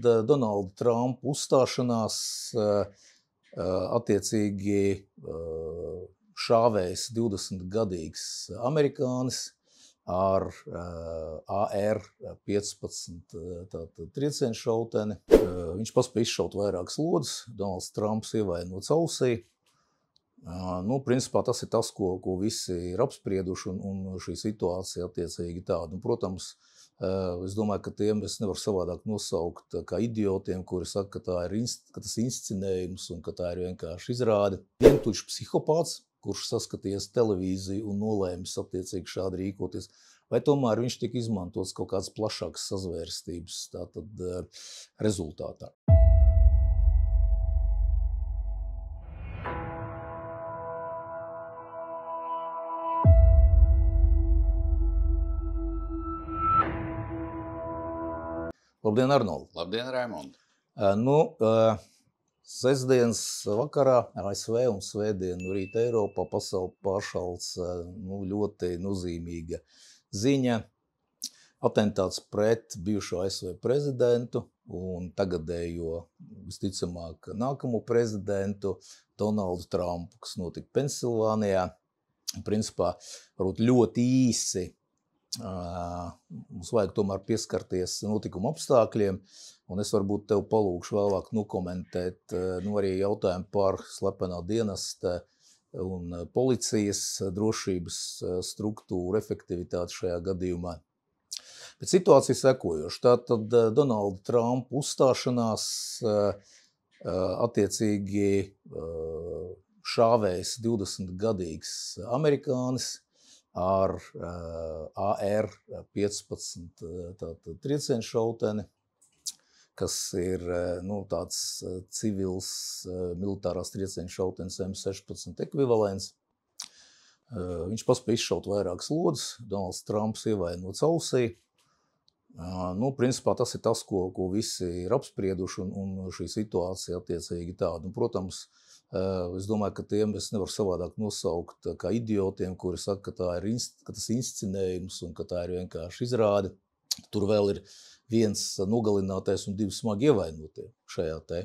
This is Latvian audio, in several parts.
Donalda Trumpa uzstāšanās attiecīgi šāvējs 20-gadīgs amerikānis ar AR-15 triecienu šauteni. Viņš paspēja izšaut vairākas lodes, Donalds Trumps ievainots ausī. Principā tas ir tas, ko visi ir apsprieduši, un šī situācija attiecīgi tāda. Protams, es domāju, ka tiem es nevaru savādāk nosaukt kā idiotiem, kuri saka, ka tas ir inscenējums un ka tā ir vienkārši izrāde. Vientuļš psihopāts, kurš saskaties televīziju un nolēmis attiecīgi šādi rīkoties, vai tomēr viņš tika izmantots kaut kādas plašākas sazvērstības tātad rezultātā. Labdien, Arnold! Labdien, Raimond! Sestdienas vakarā ASV un svētdien rīta Eiropā pasauli pāršalts ļoti nozīmīga ziņa. Atentāts pret bijušo ASV prezidentu un tagadējo, visticamāk, nākamo prezidentu Donaldu Trumpu, kas notika Pensilvānijā. Principā, varbūt ļoti īsi mums vajag tomēr pieskarties notikuma apstākļiem, un es varbūt tev palūkšu vēlāk nokomentēt arī jautājumu par slepenā dienesta un policijas drošības struktūru efektivitāti šajā gadījumā. Bet situācija sekojoša. Tātad Donalda Trumpa uzstāšanās attiecīgi šāvējs 20-gadīgs amerikānis ar AR-15 triecienu šauteni, kas ir tāds civils militārās triecienu šautenis M16 ekvivalents. Viņš paspēja izšaut vairākas lodes, Donalds Trumps ievainots ausī. Principā tas ir tas, ko visi ir apsprieduši, un šī situācija attiecīgi tāda. Protams, es domāju, ka tiem es nevaru savādāk nosaukt kā idiotiem, kuri saka, ka tas ir inscenējums un ka tā ir vienkārši izrāde. Tur vēl ir viens nogalinātais un divi smagi ievainotie šajā te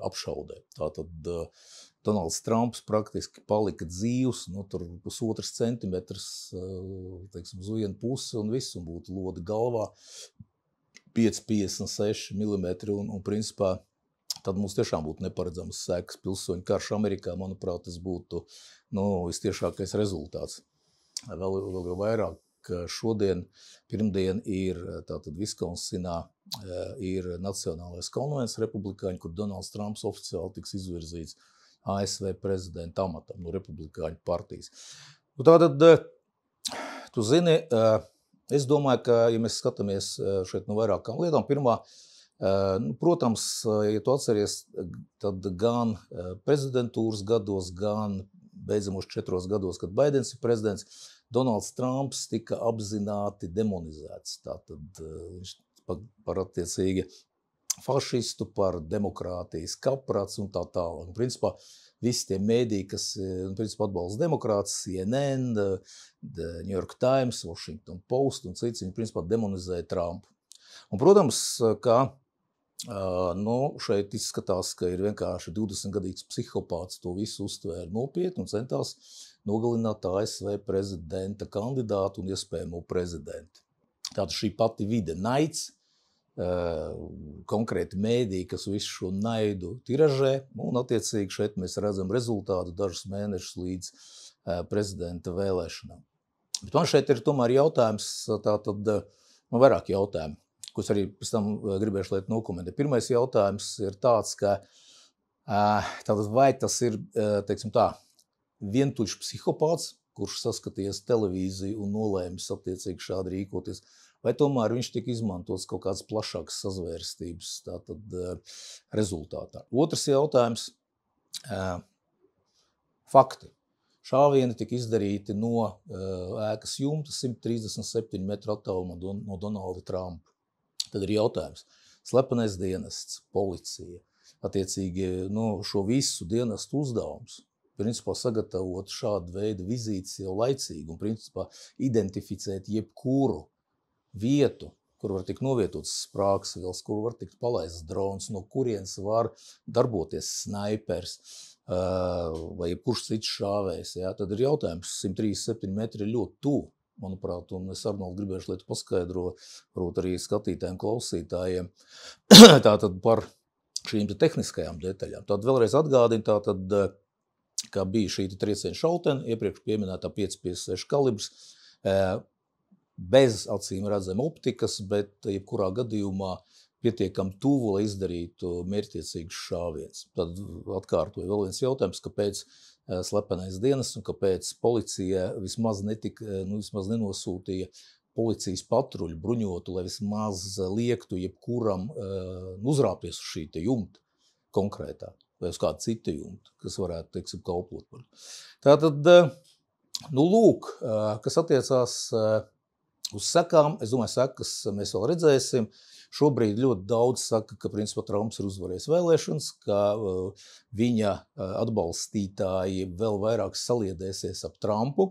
apšaudē. Tātad Donalds Trumps praktiski palika dzīvs, tur 1,5 centimetrs, teiksim, uz vienu pusi un viss, un būtu lode galvā 5,56 mm, un principā tad mums tiešām būtu neparedzamas sekas. Pilsoņu karš Amerikā, manuprāt, tas būtu vistiešākais rezultāts. Vēl jau vairāk šodien, pirmdien, ir tātad Viskonsinā ir Nacionālais konvents republikāņu, kur Donalds Trumps oficiāli tiks izvirzīts ASV prezidenta amatam no republikāņu partijas. Tātad, tu zini, es domāju, ka, ja mēs skatāmies šeit no vairākām lietām, pirmā, protams, ja tu atceries, tad gan prezidentūras gados, gan beidzamos 4 gados, kad Baidens ir prezidents, Donalds Trumps tika apzināti demonizēts. Tātad viņš par attiecīgi fašistu, par demokrātijas kaprats un tā tālāk. Principā visi tie mēdī, kas principā atbalsta demokrātus, CNN, The New York Times, Washington Post un cits, viņi principā demonizēja Trumpu. Un, protams, ka šeit izskatās, ka ir vienkārši 20-gadīgs psihopāts, to visu uztvēra nopietni un centās nogalināt ASV prezidenta kandidātu un iespējamo prezidentu. Tātad šī pati vide, naids, konkrēti mēdī, kas visu šo naidu tiražē, un attiecīgi šeit mēs redzam rezultātu dažus mēnešus līdz prezidenta vēlēšanām. Bet man šeit ir tomēr jautājums, tātad, vairāk jautājumu, ko es arī pēc tam gribēšu, lai nokomentē. Pirmais jautājums ir tāds, ka tātad vai tas ir, teiksim tā, vientuļš psihopāts, kurš saskaties televīziju un nolēmis attiecīgi šādi rīkoties, vai tomēr viņš tika izmantots kaut kādas plašākas sazvērstības tātad rezultātā. Otrs jautājums – fakti. Šāvieni tika izdarīti no ēkas jumta 137 metru attālumā no Donalda Trumpa. Tad ir jautājums – slepenais dienests, policija, attiecīgi šo visu dienestu uzdevums, principā sagatavot šādu veidu vizītes jau laicīgi un principā identificēt jebkuru vietu, kur var tikt novietots sprāgstvielas, kur var tikt palaists drons, no kurienes var darboties snaipers vai jebkurš cits šāvējs. Ja? Tad ir jautājums, 137 metri ir ļoti tuvu, manuprāt, un es Arnold gribēšu, lai tu paskaidro, varbūt arī skatītājiem, klausītājiem, tātad par šīm tehniskajām detaļām. Tad vēlreiz atgādinu, tātad, kā bija šī trieciena šautene, iepriekš pieminētā 5,56 kalibrs, bez acīm redzama optikas, bet jebkurā gadījumā pietiekami tuvu, lai izdarītu mērķtiecīgus šāvienus. Tad atkārtoju vēl viens jautājums, kāpēc slepenais dienas un kāpēc policija vismaz nenosūtīja policijas patruļu bruņotu, lai vismaz liektu jebkuram uzrāpties uz šī jumta konkrētā vai uz kādu citu jumtu, kas varētu, teiksim, kalpot par. Tātad, lūk, kas attiecās uz sekām, es domāju, sekas mēs vēl redzēsim. Šobrīd ļoti daudz saka, ka principā Trumps ir uzvarējis vēlēšanas, ka viņa atbalstītāji vēl vairāk saliedēsies ap Trumpu.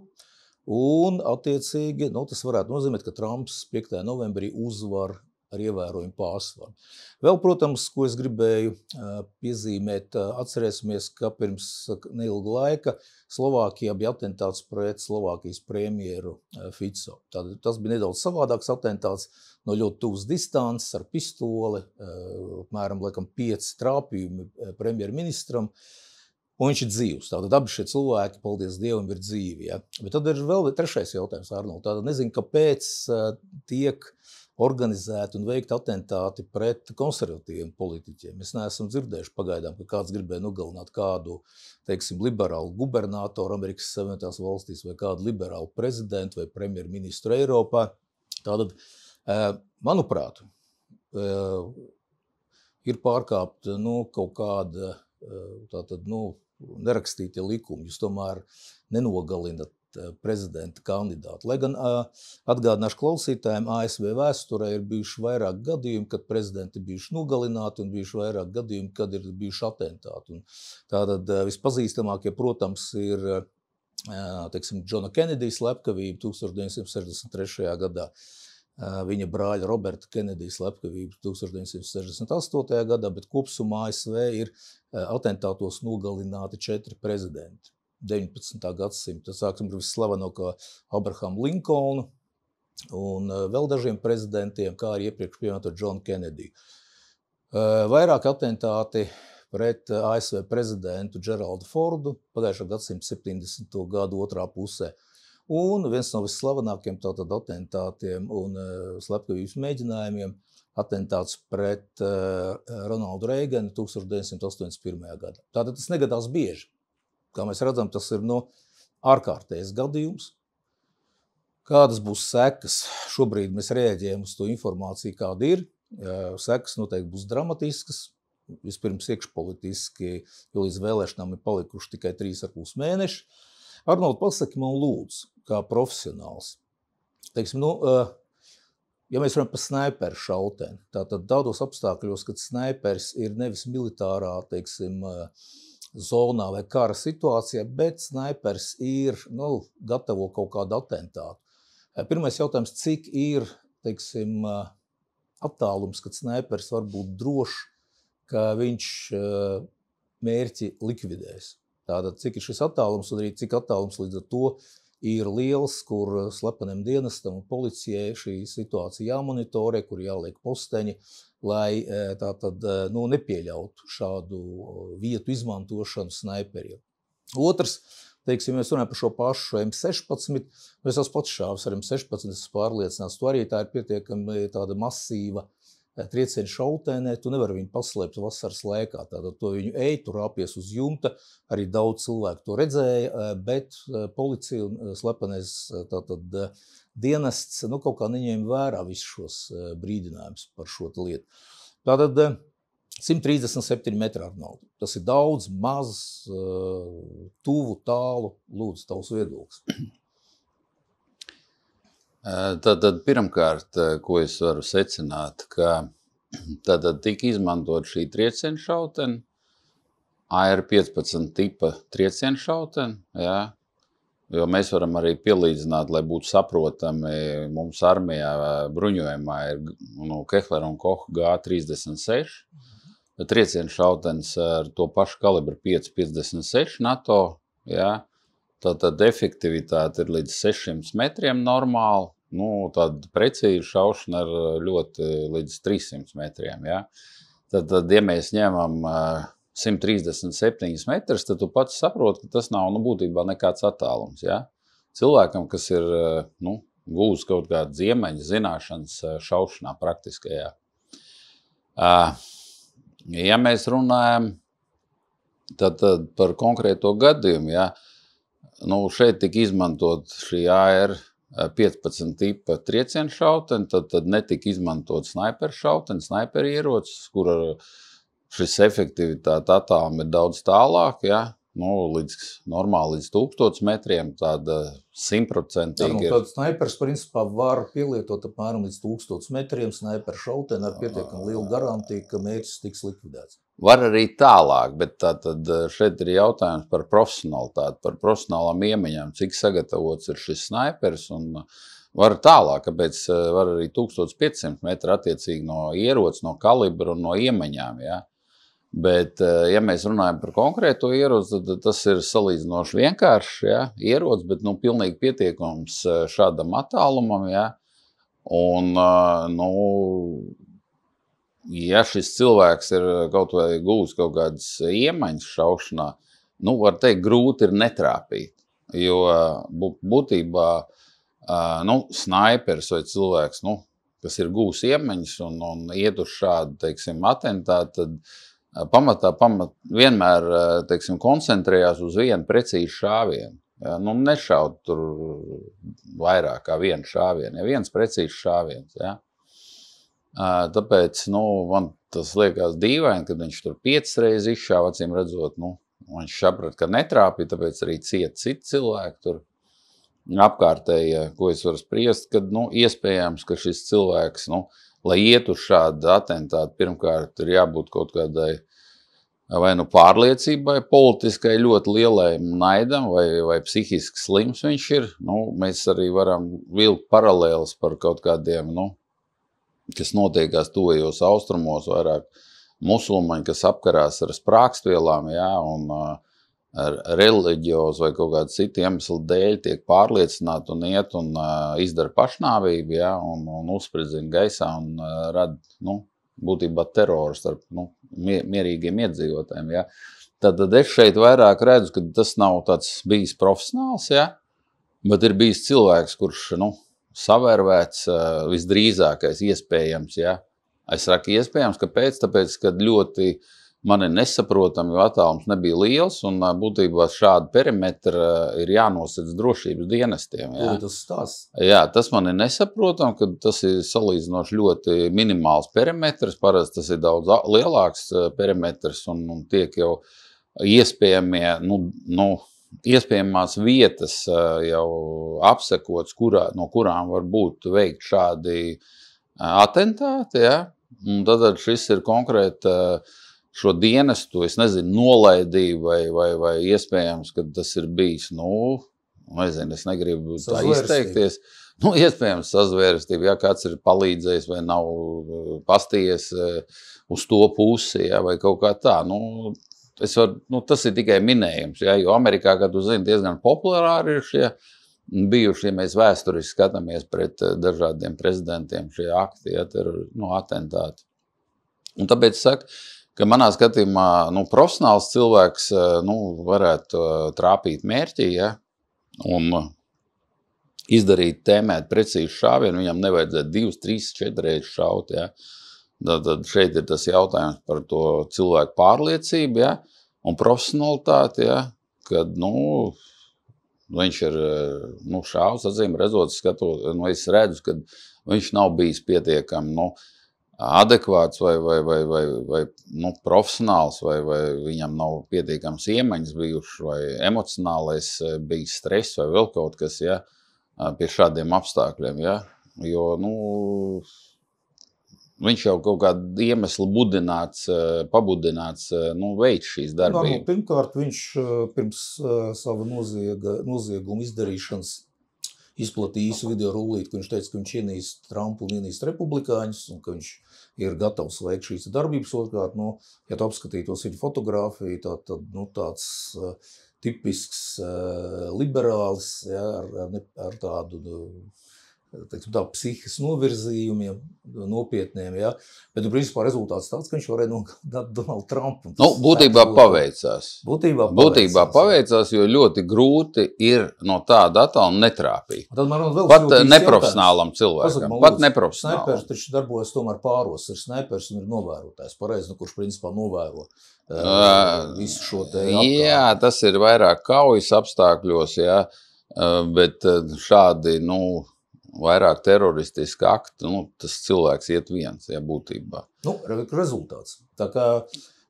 Un, attiecīgi, tas varētu nozīmēt, ka Trumps 5. novembrī uzvar ar ievērojumu pārsvaru. Vēl, protams, ko es gribēju piezīmēt, atcerēsimies, ka pirms neilga laika Slovākijā bija atentāts pret Slovākijas premjeru Fico. Tas bija nedaudz savādāks atentāts, no ļoti tuvas distances ar pistoli, apmēram 5 trāpījumi premjerministram. Un viņš ir dzīvs. Tātad abi šie cilvēki, paldies Dievam, ir dzīvi. Ja? Bet tad ir vēl trešais jautājums, Arnold. Tātad nezinu, kāpēc tiek organizēti un veikti atentāti pret konservatīviem politiķiem. Mēs neesam dzirdējuši pagaidām, ka kāds gribēja nogalināt kādu, teiksim, liberālu gubernatoru Amerikas Savienotās valstīs vai kādu liberālu prezidentu vai premjerministru Eiropā. Tātad, manuprāt, ir pārkāpta kaut kāda nerakstītie likumi. Jūs tomēr nenogalinat prezidenta kandidātu. Lai gan atgādināšu klausītājiem, ASV vēsturē ir bijuši vairāk gadījumi, kad prezidenti bijuši nogalināti un bijuši vairāk gadījumi, kad ir bijuši atentāti. Un tātad vispazīstamākie, protams, ir teiksim, Džona Kenedija slepkavība 1963. gadā. Viņa brāļa Roberta Kenedija slepkavība 1968. gadā, bet kopsumā ASV ir atentātos nogalināti 4 prezidenti 19. gadsimta. Sāksim ar visslavenāko Abrahamu Linkonu un vēl dažiem prezidentiem, kā arī iepriekš pieminēto Džonu Kenediju. Vairāk atentāti pret ASV prezidentu Geraldu Fordu pagājušā gadsimta 70. gadu otrā pusē. Un viens no visslavenākiem tātad atentātiem un slepkavības mēģinājumiem atentāts pret Ronaldu Reiganu 1981. gadā. Tātad tas negadās bieži. Kā mēs redzam, tas ir ārkārtējs gadījums. Kādas būs sekas? Šobrīd mēs rēģējam uz to informāciju, kāda ir. Sekas noteikti būs dramatiskas. Vispirms iekšpolitiski, jo līdz vēlēšanām ir palikuši tikai 3,5 mēneši. Arnold, pasaki man lūdzu, kā profesionāls. Teiksim, ja mēs runājam par snaiperu šauteni, tātad tādos apstākļos, kad snaipers ir nevis militārā, teiksim, zonā vai kara situācijā, bet snaipers ir, gatavo kaut kādu atentātu. Pirmais jautājums, cik ir, teiksim, attālums, kad snaipers var būt drošs, ka viņš mērķi likvidēs. Tātad, cik ir šis attālums un arī cik attālums līdz ar to ir liels, kur slepeniem dienestam un policijai šī situācija jāmonitorē, kur jāliek posteņi, lai tātad nepieļautu šādu vietu izmantošanu snaiperiem. Otrs, teiksim, mēs runājam par šo pašu M16, es esmu pats šāvis ar M16, es pārliecināts, to arī tā ir pietiekami tāda masīva trieciena šautenē, tu nevari viņu paslēpt vasaras laikā, tātad to viņu tu rāpies uz jumta, arī daudz cilvēku to redzēja, bet policija un slepenais tātad dienests, kaut kā neņēma vērā visus šos brīdinājumus par šo lietu. Tātad 137 metri, Arnold. Tas ir daudz, maz, tuvu, tālu, lūdzu, tavs viedoklis. Tad pirmkārt, ko es varu secināt, ka tad tika izmantot šī trieciena šautene, AR-15 tipa trieciena šautene, jā, jo mēs varam arī pielīdzināt, lai būtu saprotami, mums armijā bruņojumā ir Kehler un Koch G36, triecienu šautens ar to pašu kalibru 5,56 NATO, ja, tātad efektivitāte ir līdz 600 metriem normāli, tāda precīza šaušana ir ļoti līdz 300 metriem, ja. Tad, ja mēs ņemam 137 metrus, tad tu pats saproti, ka tas nav būtībā nekāds attālums. Ja? Cilvēkam, kas ir gūs kaut kādu ziemeņu zināšanas šaušanā praktiskajā. Ja mēs runājam tad par konkrēto gadījumu, ja? Šeit tika izmantot šī AR 15 tipa triecienu šauteni, tad netika izmantot snaiperu šauteni, snaiperu ierocis, kur šis efektivitāte attālumi ir daudz tālāk, ja? Normāli līdz 1000 metriem, tāda 100% ir. Tad snaipers principā var pielietot apmēram līdz 1000 metriem snaiperu šauteni ar pietiekami lielu garantiju, ka mērķis tiks likvidēts. Var arī tālāk, bet tātad šeit ir jautājums par profesionalitāti, par profesionālām iemaņām, cik sagatavots ir šis snaipers un var tālāk, kāpēc var arī 1500 metri attiecīgi no ierocis, no kalibra un no iemaņām, ja. Bet, ja mēs runājam par konkrēto ieroci, tad tas ir salīdzinoši vienkāršs, ja, ierocis, bet pilnīgi pietiekams šādam attālumam, ja. Un, ja šis cilvēks ir kaut vai gūs kaut kādas iemaņas šaušanā, var teikt, grūti ir netrāpīt, jo būtībā, snaipers vai cilvēks, kas ir gūs iemaņas un iet uz šādu, teiksim, atentātu, tad pamatā vienmēr, teiksim, koncentrējās uz vienu precīzu šāvienu. Ja, nešaut tur vairāk kā vienu šāvienu, ja viens precīzs šāviens, ja. Tāpēc, man tas liekas dīvaini, kad viņš tur 5 reizes izšāva, acīm redzot, viņš saprat, ka netrāpīja, tāpēc arī ciet citi cilvēki tur apkārtēji, ko es varu spriest, kad, iespējams, ka šis cilvēks, lai iet uz šādu atentātu, pirmkārt ir jābūt kaut kādai vai pārliecībai, politiskai ļoti lielai naidam, vai psihiski slims viņš ir. Mēs arī varam vilkt paralēlis par kaut kādiem, kas notiekās tuvajos austrumos, vairāk musulmaņi, kas apkarās ar sprākstvielām, ja, un ar reliģiozu vai kaut kādu citu iemeslu dēļ tiek pārliecināti un iet un izdara pašnāvību, ja, un uzspridzina gaisā un rada, būtībā teroru starp, mierīgiem iedzīvotājiem, ja. Tad es šeit vairāk redzu, ka tas nav tāds bijis profesionāls, ja, bet ir bijis cilvēks, kurš, savērvēts visdrīzākais iespējams, ja. Es saku iespējams, kāpēc? Tāpēc, kad ļoti man ir nesaprotami, jo attālums nebija liels, un būtībā šādu perimetru ir jānosacīt drošības dienestiem. Ja? Tas stāsts. Jā, tas man ir nesaprotami, ka tas ir salīdzinoši ļoti minimāls perimetrs, parasti tas ir daudz lielāks perimetrs, un tiek jau iespējamie, iespējamās vietas jau apsekots, no kurām var būt veikt šādi atentāti, ja? Un tad šis ir konkrēti šo dienestu, es nezinu, nolaidību vai iespējams, ka tas ir bijis, nezinu, es negribu tā izteikties. Iespējams sazvērstība, ja kāds ir palīdzējis vai nav pastījies uz to pusi, ja, vai kaut kā tā. Tas ir tikai minējums, ja, jo Amerikā, kā tu zini, diezgan populāri ir šie bijuši, ja mēs vēsturiski skatāmies pret dažādiem prezidentiem šie akti, ja, atentāti. Un tāpēc saku, ka manā skatījumā, profesionāls cilvēks, varētu trāpīt mērķī, ja, un izdarīt, tēmēt precīzi šāvienu, viņam nevajadzētu 2, 3, 4 reizes šaut, ja. Tad šeit ir tas jautājums par to cilvēku pārliecību, ja, un profesionalitāti, ja, kad, viņš ir, šāvs, acīm redzot, skatot, es redzu, ka viņš nav bijis pietiekami, adekvāts vai profesionāls, vai viņam nav pietiekams iemaņas bijuši, vai emocionālais bijis stress, vai vēl kaut kas, ja, pie šādiem apstākļiem, ja, jo, Viņš jau kaut kādu iemeslu pabudināts, veids šīs darbības. Pirmkārt, viņš pirms sava nozieguma izdarīšanas izplatīja īsu video rullīti, ka viņš teica, ka viņš ienīst Trumpu un ienīst republikāņus, un ka viņš ir gatavs veikt šīs darbības. Otrkārt, ja tu apskatītos viņa fotogrāfiju, tad tāds tipisks liberālis, ja, ar tādu psihisku novirzījumiem, nopietniem, ja. Bet, principā, rezultāts tāds, ka viņš varēja nogādāt Donaldu Trumpu. Būtībā paveicās. Būtībā paveicās, jo ļoti grūti ir no tāda attāluma netrāpīt. Pat neprofesionālam cilvēkam. Pat neprofesionālam. Snaipers taču darbojas tomēr pāros. Ir snaipers un ir novērotājs. Pareizi, kurš principā novēro visu šo te apkārt. Jā, tas ir vairāk kaujas apstākļos, jā, bet šādi, vairāk teroristiski akti, tas cilvēks iet viens, ja būtībā. Rezultāts. Tā kā,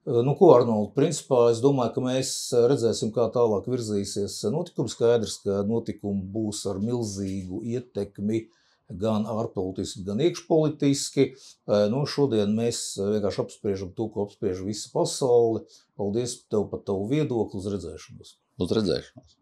ko Arnold, principā es domāju, ka mēs redzēsim, kā tālāk virzīsies notikums. Skaidrs, ka notikumi būs ar milzīgu ietekmi gan ārpolitiski, gan iekšpolitiski. Šodien mēs vienkārši apspriežam to, ko apspriež visa pasaule. Paldies tev par tavu viedokli, uz redzēšanos. Uz redzēšanos.